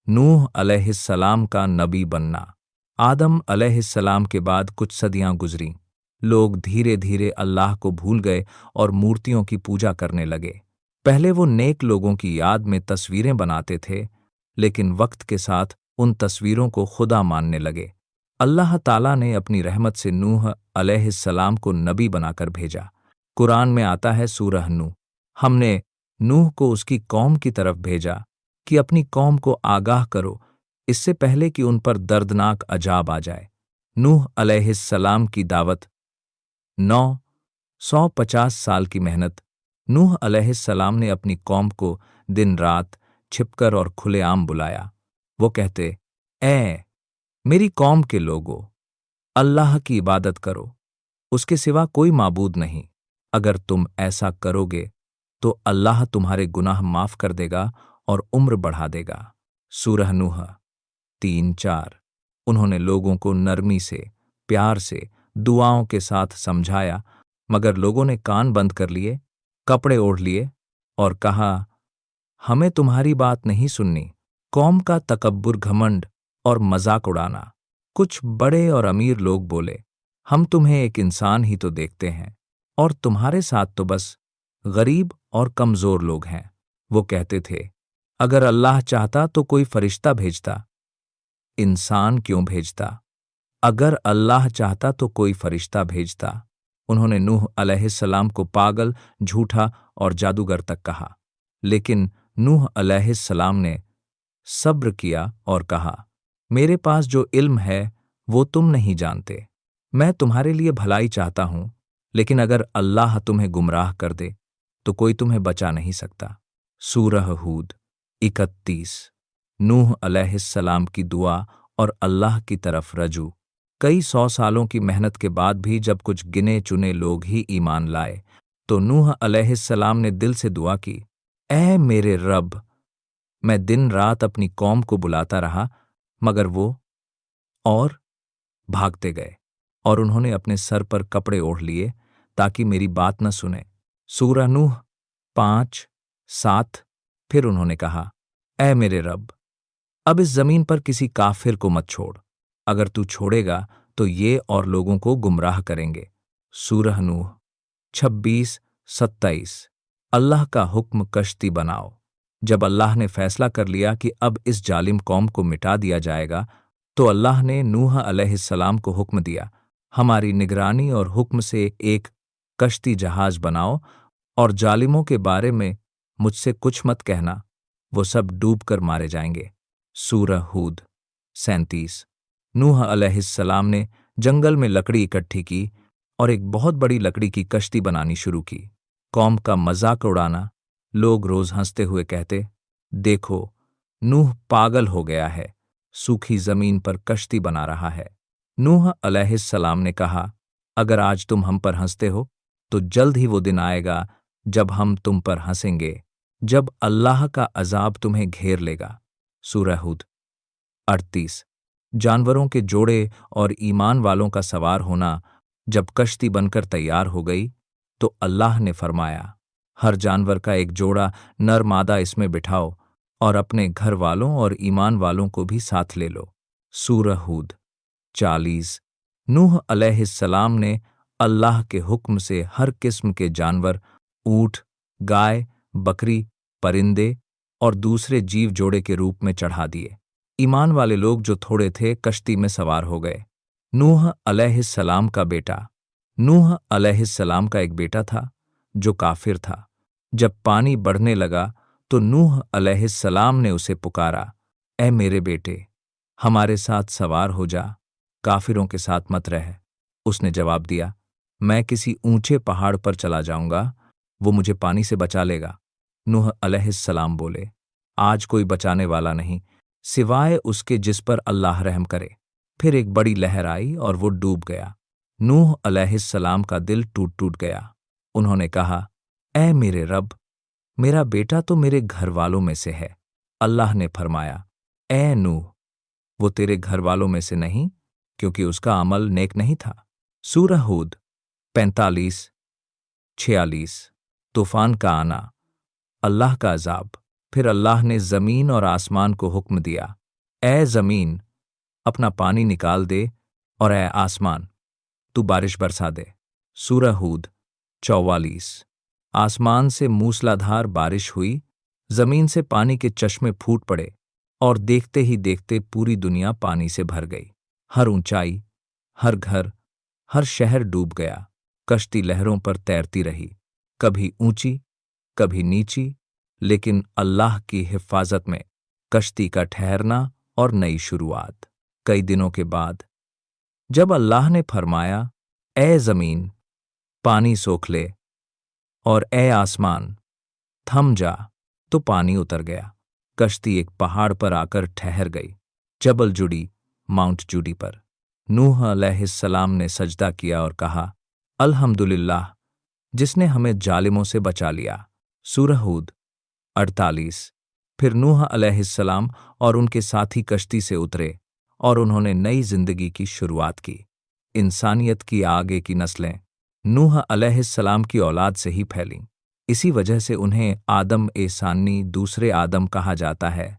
नूह अलैहिस्सलाम का नबी बनना। आदम अलैहिस्सलाम के बाद कुछ सदियां गुजरीं। लोग धीरे धीरे अल्लाह को भूल गए और मूर्तियों की पूजा करने लगे। पहले वो नेक लोगों की याद में तस्वीरें बनाते थे, लेकिन वक्त के साथ उन तस्वीरों को खुदा मानने लगे। अल्लाह ताला ने अपनी रहमत से नूह अलैहिस्सलाम को नबी बनाकर भेजा। कुरान में आता है सूरह नूह, हमने नूह को उसकी कौम की तरफ भेजा कि अपनी कौम को आगाह करो इससे पहले कि उन पर दर्दनाक अजाब आ जाए। नूह अलैहिस्सलाम की दावत। 950 साल की मेहनत। नूह अलैहिस्सलाम ने अपनी कौम को दिन रात छिपकर और खुलेआम बुलाया। वो कहते, ऐ मेरी कौम के लोगों, अल्लाह की इबादत करो, उसके सिवा कोई माबूद नहीं। अगर तुम ऐसा करोगे तो अल्लाह तुम्हारे गुनाह माफ कर देगा और उम्र बढ़ा देगा। सूरह नूह 3-4। उन्होंने लोगों को नरमी से, प्यार से, दुआओं के साथ समझाया, मगर लोगों ने कान बंद कर लिए, कपड़े ओढ़ लिए और कहा, हमें तुम्हारी बात नहीं सुननी। कौम का तकब्बुर, घमंड और मजाक उड़ाना। कुछ बड़े और अमीर लोग बोले, हम तुम्हें एक इंसान ही तो देखते हैं और तुम्हारे साथ तो बस गरीब और कमजोर लोग हैं। वो कहते थे, अगर अल्लाह चाहता तो कोई फरिश्ता भेजता, इंसान क्यों भेजता? अगर अल्लाह चाहता तो कोई फरिश्ता भेजता। उन्होंने नूह अलैहिस्सलाम को पागल, झूठा और जादूगर तक कहा, लेकिन नूह अलैहिस्सलाम ने सब्र किया और कहा, मेरे पास जो इल्म है वो तुम नहीं जानते। मैं तुम्हारे लिए भलाई चाहता हूं, लेकिन अगर अल्लाह तुम्हें गुमराह कर दे तो कोई तुम्हें बचा नहीं सकता। सूरह हूद 31। नूह अलैहिस्सलाम की दुआ और अल्लाह की तरफ रजू। कई 100 सालों की मेहनत के बाद भी जब कुछ गिने चुने लोग ही ईमान लाए तो नूह अलैहिस्सलाम ने दिल से दुआ की, ऐ मेरे रब, मैं दिन रात अपनी कौम को बुलाता रहा, मगर वो और भागते गए और उन्होंने अपने सर पर कपड़े ओढ़ लिए ताकि मेरी बात न सुने। सूरह नूह 5-7। फिर उन्होंने कहा, ऐ मेरे रब, अब इस जमीन पर किसी काफिर को मत छोड़, अगर तू छोड़ेगा तो ये और लोगों को गुमराह करेंगे। सूरह नूह 26-27। अल्लाह का हुक्म, कश्ती बनाओ। जब अल्लाह ने फैसला कर लिया कि अब इस जालिम कौम को मिटा दिया जाएगा तो अल्लाह ने नूह अलैहिस्सलाम को हुक्म दिया, हमारी निगरानी और हुक्म से एक कश्ती जहाज बनाओ और जालिमों के बारे में मुझसे कुछ मत कहना, वो सब डूबकर मारे जाएंगे। सूरह हूद 37। नूह अलैहिस्सलाम ने जंगल में लकड़ी इकट्ठी की और एक बहुत बड़ी लकड़ी की कश्ती बनानी शुरू की। कौम का मजाक उड़ाना। लोग रोज हंसते हुए कहते, देखो नूह पागल हो गया है, सूखी जमीन पर कश्ती बना रहा है। नूह अलैहिस्सलाम ने कहा, अगर आज तुम हम पर हंसते हो तो जल्द ही वो दिन आएगा जब हम तुम पर हंसेंगे, जब अल्लाह का अजाब तुम्हें घेर लेगा। सूरह हूद 38। जानवरों के जोड़े और ईमान वालों का सवार होना। जब कश्ती बनकर तैयार हो गई तो अल्लाह ने फरमाया, हर जानवर का एक जोड़ा नर मादा इसमें बिठाओ और अपने घर वालों और ईमान वालों को भी साथ ले लो। सूरह हूद 40। नूह अलैहिस्सलाम ने अल्लाह के हुक्म से हर किस्म के जानवर, ऊँट, गाय, बकरी, परिंदे और दूसरे जीव जोड़े के रूप में चढ़ा दिए। ईमान वाले लोग जो थोड़े थे कश्ती में सवार हो गए। नूह अलैहिस्सलाम का बेटा। नूह अलैहिस्सलाम का एक बेटा था जो काफिर था। जब पानी बढ़ने लगा तो नूह अलैहिस्सलाम ने उसे पुकारा, ऐ मेरे बेटे, हमारे साथ सवार हो जा, काफिरों के साथ मत रह। उसने जवाब दिया, मैं किसी ऊंचे पहाड़ पर चला जाऊंगा, वो मुझे पानी से बचा लेगा। नूह अलैहिस्सलाम बोले, आज कोई बचाने वाला नहीं सिवाय उसके जिस पर अल्लाह रहम करे। फिर एक बड़ी लहर आई और वो डूब गया। नूह अलैहिस्सलाम का दिल टूट टूट गया। उन्होंने कहा, ऐ मेरे रब, मेरा बेटा तो मेरे घर वालों में से है। अल्लाह ने फरमाया, ऐ नूह, वो तेरे घर वालों में से नहीं, क्योंकि उसका अमल नेक नहीं था। सूरह हूद 45-46। तूफान का आना। अल्लाह का अजाब। پھر اللہ نے زمین اور آسمان کو حکم دیا، اے زمین اپنا پانی نکال دے، اور اے آسمان تو بارش برسا دے۔ سورہ ہود 44۔ آسمان سے موسلادھار بارش ہوئی، زمین سے پانی کے چشمے پھوٹ پڑے، اور دیکھتے ہی دیکھتے پوری دنیا پانی سے بھر گئی۔ ہر اونچائی، ہر گھر، ہر شہر ڈوب گیا۔ کشتی لہروں پر تیرتی رہی، کبھی اونچی کبھی نیچی، لیکن اللہ کی حفاظت میں۔ کشتی کا ٹھہرنا اور نئی شروعات۔ کئی دنوں کے بعد جب اللہ نے فرمایا، اے زمین پانی سوکھ لے، اور اے آسمان تھم جا، تو پانی اتر گیا۔ کشتی ایک پہاڑ پر آ کر ٹھہر گئی، جبل جوڈی، ماؤنٹ جوڈی پر۔ نوح علیہ السلام نے سجدہ کیا اور کہا، الحمدللہ جس نے ہمیں ظالموں سے بچا لیا۔ سورہ ہود 48۔ پھر نوح علیہ السلام اور ان کے ساتھی کشتی سے اترے، اور انہوں نے نئی زندگی کی شروعات کی۔ انسانیت کی آگے کی نسلیں نوح علیہ السلام کی اولاد سے ہی پھیلیں، اسی وجہ سے انہیں آدم ثانی، دوسرے آدم کہا جاتا ہے۔